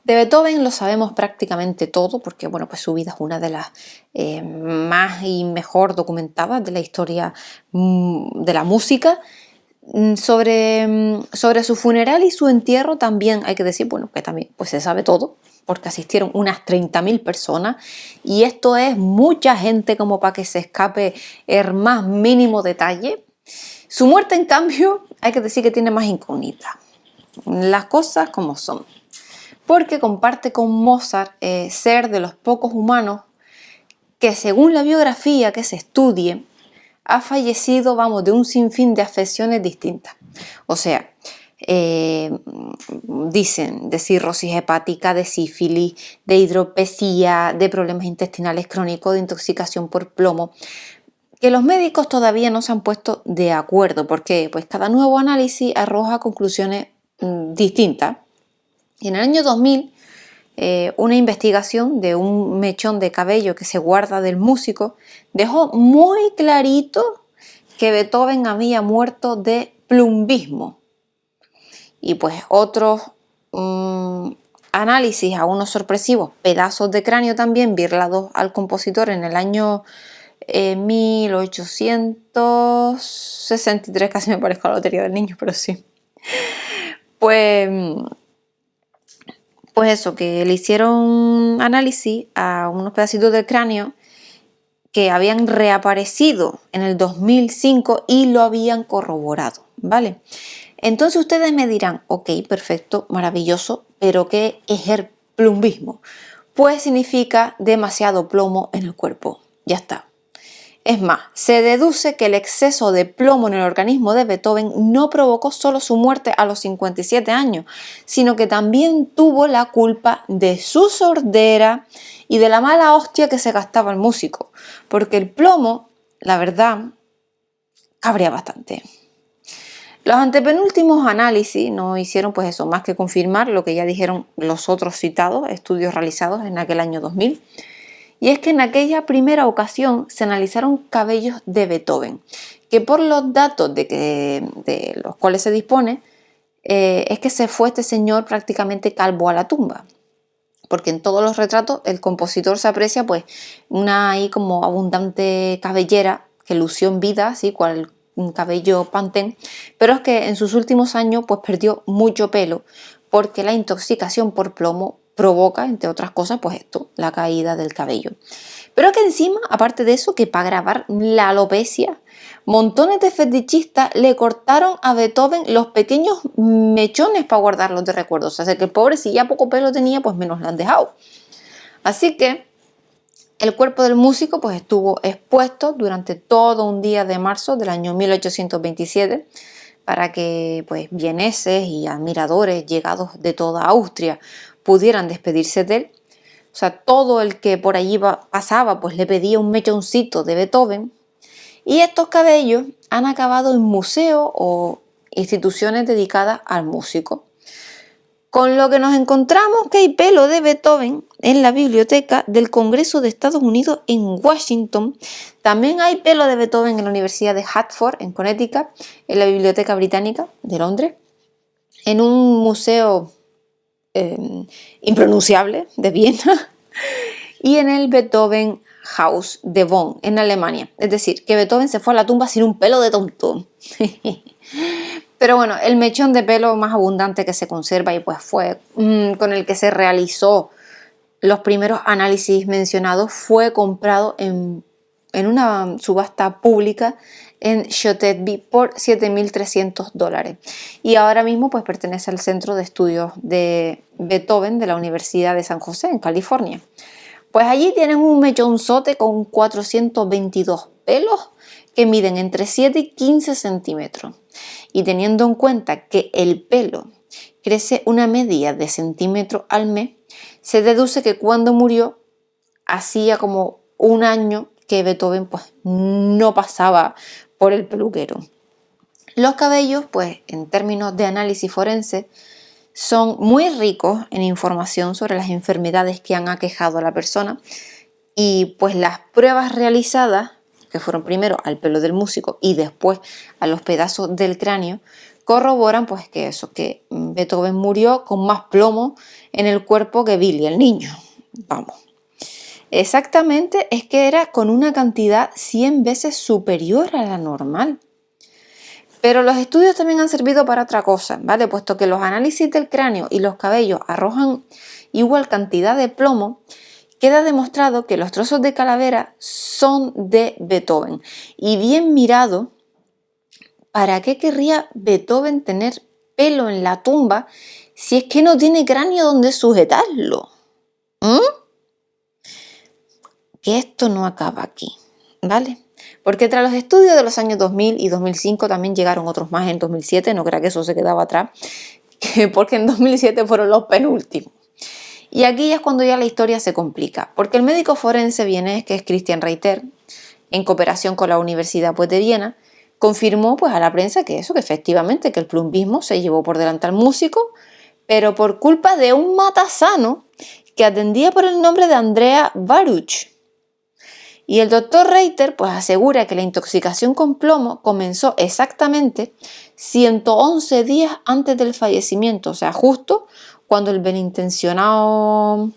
De Beethoven lo sabemos prácticamente todo porque bueno, pues su vida es una de las más y mejor documentadas de la historia de la música. Sobre su funeral y su entierro también hay que decir, bueno, que también pues se sabe todo, porque asistieron unas 30.000 personas y esto es mucha gente como para que se escape el más mínimo detalle. Su muerte, en cambio, hay que decir que tiene más incógnitas. Las cosas como son. Porque comparte con Mozart ser de los pocos humanos que, según la biografía que se estudie, ha fallecido, vamos, de un sinfín de afecciones distintas. O sea, dicen de cirrosis hepática, de sífilis, de hidropesía, de problemas intestinales crónicos, de intoxicación por plomo, que los médicos todavía no se han puesto de acuerdo, porque pues cada nuevo análisis arroja conclusiones distintas. Y en el año 2000, una investigación de un mechón de cabello que se guarda del músico dejó muy clarito que Beethoven había muerto de plumbismo. Y pues otros análisis, a unos sorpresivos pedazos de cráneo también birlados al compositor en el año 1863, casi me parezco a la lotería del niño, pero sí. Pues eso, que le hicieron análisis a unos pedacitos del cráneo que habían reaparecido en el 2005 y lo habían corroborado, ¿vale? Entonces ustedes me dirán, ok, perfecto, maravilloso, pero ¿qué es el plumbismo? Pues significa demasiado plomo en el cuerpo, ya está. Es más, se deduce que el exceso de plomo en el organismo de Beethoven no provocó solo su muerte a los 57 años, sino que también tuvo la culpa de su sordera y de la mala hostia que se gastaba el músico, porque el plomo, la verdad, cabrea bastante. Los antepenúltimos análisis no hicieron pues eso, más que confirmar lo que ya dijeron los otros citados estudios realizados en aquel año 2000. Y es que en aquella primera ocasión se analizaron cabellos de Beethoven, que por los datos de los cuales se dispone, es que se fue este señor prácticamente calvo a la tumba. Porque en todos los retratos el compositor se aprecia pues una ahí como abundante cabellera que lució en vida, así cual un cabello pantén, pero es que en sus últimos años pues perdió mucho pelo porque la intoxicación por plomo provoca, entre otras cosas, pues esto, la caída del cabello. Pero que encima, aparte de eso, que para grabar la alopecia, montones de fetichistas le cortaron a Beethoven los pequeños mechones para guardarlos de recuerdos. O sea, que el pobre, si ya poco pelo tenía, pues menos le han dejado. Así que el cuerpo del músico pues estuvo expuesto durante todo un día de marzo del año 1827 para que pues vieneses y admiradores llegados de toda Austria pudieran despedirse de él. O sea, todo el que por allí pasaba pues le pedía un mechoncito de Beethoven. Y estos cabellos han acabado en museos o instituciones dedicadas al músico. Con lo que nos encontramos que hay pelo de Beethoven en la biblioteca del Congreso de Estados Unidos en Washington. También hay pelo de Beethoven en la Universidad de Hartford, en Connecticut, en la Biblioteca Británica de Londres, en un museo impronunciable de Viena y en el Beethoven Haus de Bonn, en Alemania. Es decir, que Beethoven se fue a la tumba sin un pelo de tonto. Pero bueno, el mechón de pelo más abundante que se conserva y pues fue con el que se realizó los primeros análisis mencionados fue comprado en una subasta pública en Sotheby por $7.300 y ahora mismo pues pertenece al Centro de Estudios de Beethoven de la Universidad de San José en California. Pues allí tienen un mechonzote con 422 pelos que miden entre 7 y 15 centímetros. Y teniendo en cuenta que el pelo crece una media de centímetros al mes, se deduce que cuando murió hacía como un año que Beethoven pues no pasaba por el peluquero. Los cabellos, pues en términos de análisis forense, son muy ricos en información sobre las enfermedades que han aquejado a la persona y pues las pruebas realizadas, que fueron primero al pelo del músico y después a los pedazos del cráneo, corroboran pues que Beethoven murió con más plomo en el cuerpo que Billy, el niño. Vamos. Exactamente, es que era con una cantidad 100 veces superior a la normal. Pero los estudios también han servido para otra cosa, ¿vale? Puesto que los análisis del cráneo y los cabellos arrojan igual cantidad de plomo, queda demostrado que los trozos de calavera son de Beethoven. Y bien mirado, ¿para qué querría Beethoven tener pelo en la tumba si es que no tiene cráneo donde sujetarlo? Que esto no acaba aquí, ¿vale? Porque tras los estudios de los años 2000 y 2005 también llegaron otros más en 2007, no crea que eso se quedaba atrás, porque en 2007 fueron los penúltimos. Y aquí es cuando ya la historia se complica, porque el médico forense vienés, que es Christian Reiter, en cooperación con la Universidad pues, de Viena, confirmó pues, a la prensa que efectivamente, que el plumbismo se llevó por delante al músico, pero por culpa de un matasano que atendía por el nombre de Andrea Baruch. Y el doctor Reiter pues, asegura que la intoxicación con plomo comenzó exactamente 111 días antes del fallecimiento, o sea, justo cuando el benintencionado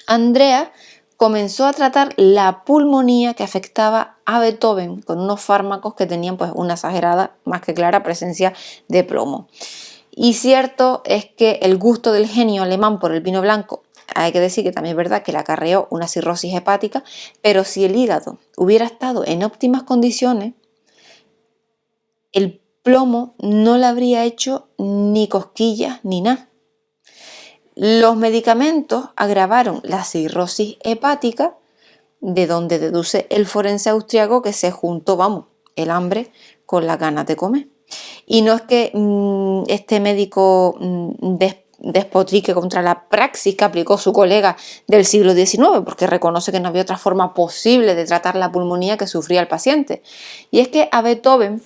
Andrea comenzó a tratar la pulmonía que afectaba a Beethoven con unos fármacos que tenían pues, una exagerada, más que clara, presencia de plomo. Y cierto es que el gusto del genio alemán por el vino blanco, hay que decir que también es verdad que le acarreó una cirrosis hepática, pero si el hígado hubiera estado en óptimas condiciones, el plomo no le habría hecho ni cosquillas ni nada. Los medicamentos agravaron la cirrosis hepática, de donde deduce el forense austriaco que se juntó, el hambre con las ganas de comer. Y no es que este médico despotrique contra la praxis que aplicó su colega del siglo XIX, porque reconoce que no había otra forma posible de tratar la pulmonía que sufría el paciente. Y es que a Beethoven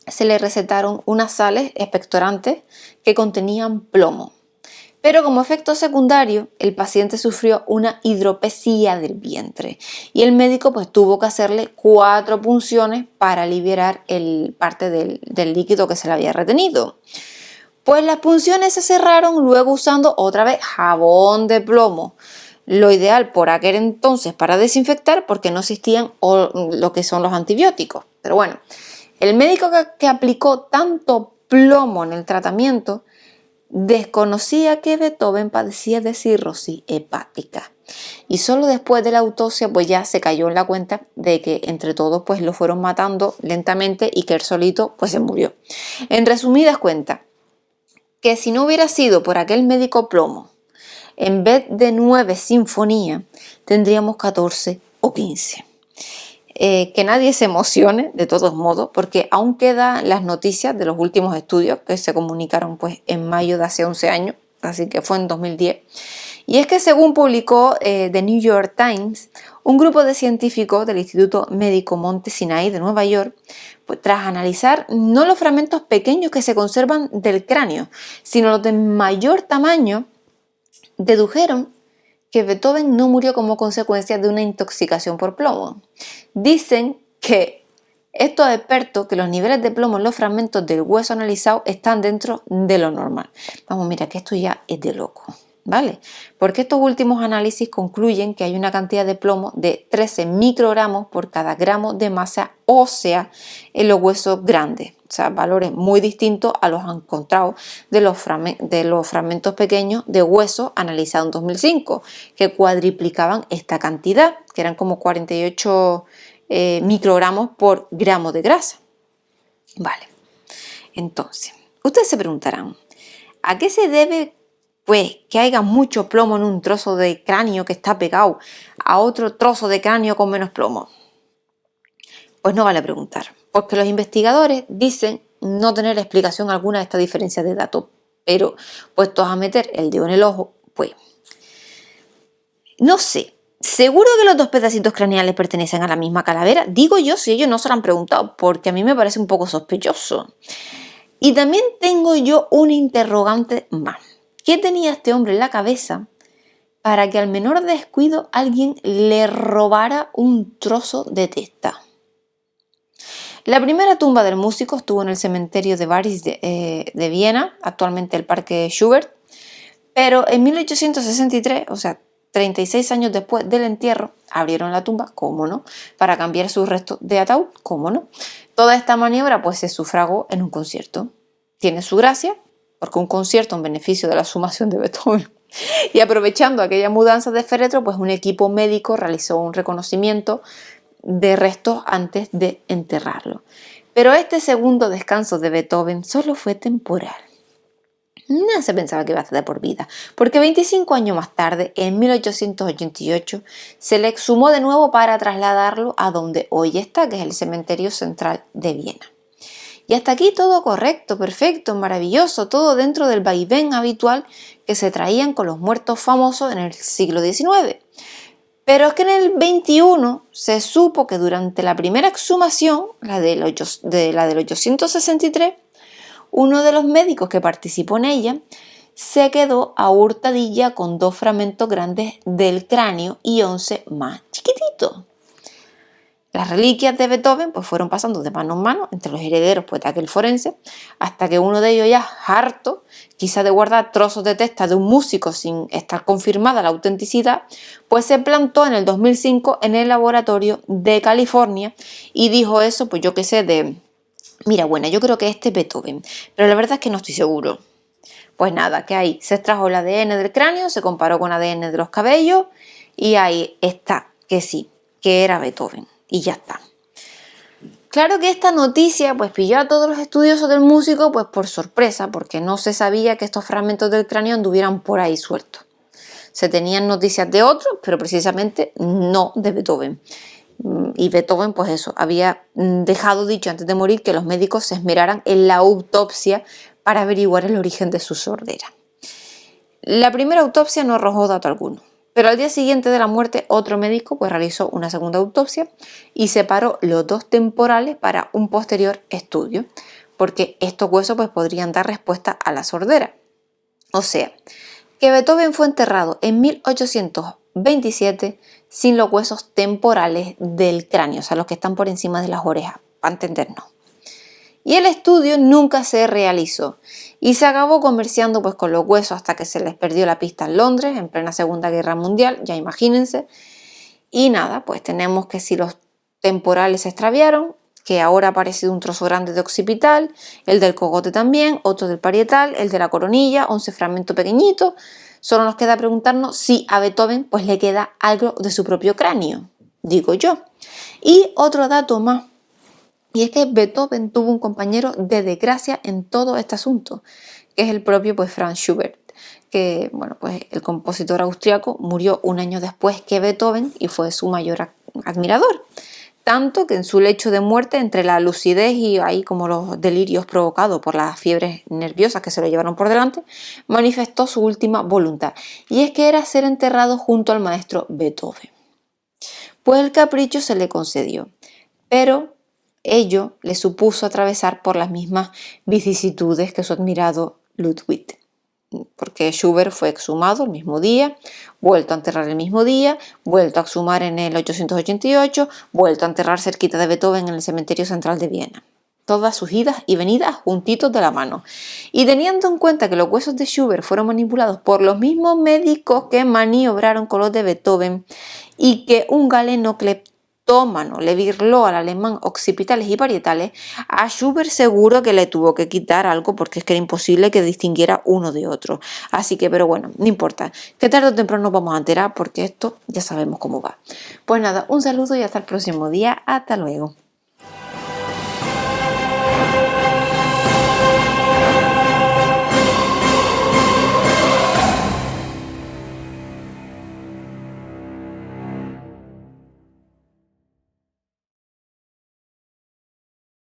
se le recetaron unas sales expectorantes que contenían plomo. Pero como efecto secundario, el paciente sufrió una hidropesía del vientre y el médico pues, tuvo que hacerle 4 punciones para liberar parte del líquido que se le había retenido. Pues las punciones se cerraron luego usando otra vez jabón de plomo. Lo ideal por aquel entonces para desinfectar porque no existían lo que son los antibióticos. Pero bueno, el médico que aplicó tanto plomo en el tratamiento desconocía que Beethoven padecía de cirrosis hepática y solo después de la autopsia pues ya se cayó en la cuenta de que entre todos pues lo fueron matando lentamente y que él solito pues se murió. En resumidas cuentas, que si no hubiera sido por aquel médico plomo, en vez de 9 sinfonías tendríamos 14 o 15. Que nadie se emocione de todos modos porque aún quedan las noticias de los últimos estudios que se comunicaron pues en mayo de hace 11 años, así que fue en 2010. Y es que según publicó The New York Times, un grupo de científicos del Instituto Médico Monte Sinai de Nueva York, pues tras analizar no los fragmentos pequeños que se conservan del cráneo, sino los de mayor tamaño, dedujeron que Beethoven no murió como consecuencia de una intoxicación por plomo. Dicen que estos expertos que los niveles de plomo en los fragmentos del hueso analizado están dentro de lo normal. Mira que esto ya es de loco, ¿vale? Porque estos últimos análisis concluyen que hay una cantidad de plomo de 13 microgramos por cada gramo de masa ósea en los huesos grandes. O sea, valores muy distintos a los encontrados de los fragmentos pequeños de hueso analizados en 2005, que cuadriplicaban esta cantidad, que eran como 48 microgramos por gramo de grasa. Vale, entonces, ustedes se preguntarán, ¿a qué se debe pues que haya mucho plomo en un trozo de cráneo que está pegado a otro trozo de cráneo con menos plomo? Pues no vale preguntar, porque los investigadores dicen no tener explicación alguna de esta diferencia de datos, pero puestos a meter el dedo en el ojo, pues no sé. ¿Seguro que los 2 pedacitos craneales pertenecen a la misma calavera? Digo yo si ellos no se lo han preguntado, porque a mí me parece un poco sospechoso. Y también tengo yo un interrogante más. ¿Qué tenía este hombre en la cabeza para que al menor descuido alguien le robara un trozo de testa? La primera tumba del músico estuvo en el cementerio de Baris de Viena, actualmente el Parque Schubert, pero en 1863, o sea, 36 años después del entierro, abrieron la tumba, cómo no, para cambiar sus restos de ataúd, cómo no. Toda esta maniobra pues se sufragó en un concierto. Tiene su gracia, porque un concierto en beneficio de la exhumación de Beethoven. Y aprovechando aquella mudanza de féretro, pues un equipo médico realizó un reconocimiento de restos antes de enterrarlo. Pero este segundo descanso de Beethoven solo fue temporal. No se pensaba que iba a estar de por vida, porque 25 años más tarde, en 1888, se le exhumó de nuevo para trasladarlo a donde hoy está, que es el cementerio central de Viena. Y hasta aquí todo correcto, perfecto, maravilloso, todo dentro del vaivén habitual que se traían con los muertos famosos en el siglo XIX. Pero es que en el 21 se supo que durante la primera exhumación, la del 863, uno de los médicos que participó en ella se quedó a hurtadilla con 2 fragmentos grandes del cráneo y 11 más chiquititos. Las reliquias de Beethoven pues fueron pasando de mano en mano entre los herederos pues, de aquel forense, hasta que uno de ellos ya harto, quizá de guardar trozos de testa de un músico sin estar confirmada la autenticidad, pues se plantó en el 2005 en el laboratorio de California y dijo eso, pues yo qué sé, mira, bueno, yo creo que este es Beethoven, pero la verdad es que no estoy seguro. Pues nada, que ahí se extrajo el ADN del cráneo, se comparó con ADN de los cabellos y ahí está, que sí, que era Beethoven. Y ya está. Claro que esta noticia pues pilló a todos los estudiosos del músico pues por sorpresa, porque no se sabía que estos fragmentos del cráneo anduvieran por ahí sueltos. Se tenían noticias de otros, pero precisamente no de Beethoven. Y Beethoven pues eso, había dejado dicho antes de morir que los médicos se esmeraran en la autopsia para averiguar el origen de su sordera. La primera autopsia no arrojó dato alguno. Pero al día siguiente de la muerte, otro médico pues, realizó una segunda autopsia y separó los 2 temporales para un posterior estudio, porque estos huesos pues, podrían dar respuesta a la sordera. O sea, que Beethoven fue enterrado en 1827 sin los huesos temporales del cráneo, o sea, los que están por encima de las orejas, para entendernos. Y el estudio nunca se realizó y se acabó comerciando pues con los huesos hasta que se les perdió la pista en Londres en plena Segunda Guerra Mundial, ya imagínense. Y nada, pues tenemos que si los temporales se extraviaron, que ahora ha aparecido un trozo grande de occipital, el del cogote también, otro del parietal, el de la coronilla, 11 fragmentos pequeñitos. Solo nos queda preguntarnos si a Beethoven pues le queda algo de su propio cráneo, digo yo. Y otro dato más. Y es que Beethoven tuvo un compañero de desgracia en todo este asunto, que es el propio pues, Franz Schubert, que bueno, pues, el compositor austriaco murió un año después que Beethoven y fue su mayor admirador. Tanto que en su lecho de muerte, entre la lucidez y ahí como los delirios provocados por las fiebres nerviosas que se lo llevaron por delante, manifestó su última voluntad, y es que era ser enterrado junto al maestro Beethoven. Pues el capricho se le concedió, pero ello le supuso atravesar por las mismas vicisitudes que su admirado Ludwig, porque Schubert fue exhumado el mismo día, vuelto a enterrar el mismo día, vuelto a exhumar en el 888, vuelto a enterrar cerquita de Beethoven en el cementerio central de Viena. Todas sus idas y venidas juntitos de la mano. Y teniendo en cuenta que los huesos de Schubert fueron manipulados por los mismos médicos que maniobraron con los de Beethoven y que un galeno cleptómano le birló al alemán occipitales y parietales, a Schubert seguro que le tuvo que quitar algo porque es que era imposible que distinguiera uno de otro. Así que, pero bueno, no importa, que tarde o temprano nos vamos a enterar porque esto ya sabemos cómo va. Pues nada, un saludo y hasta el próximo día. Hasta luego.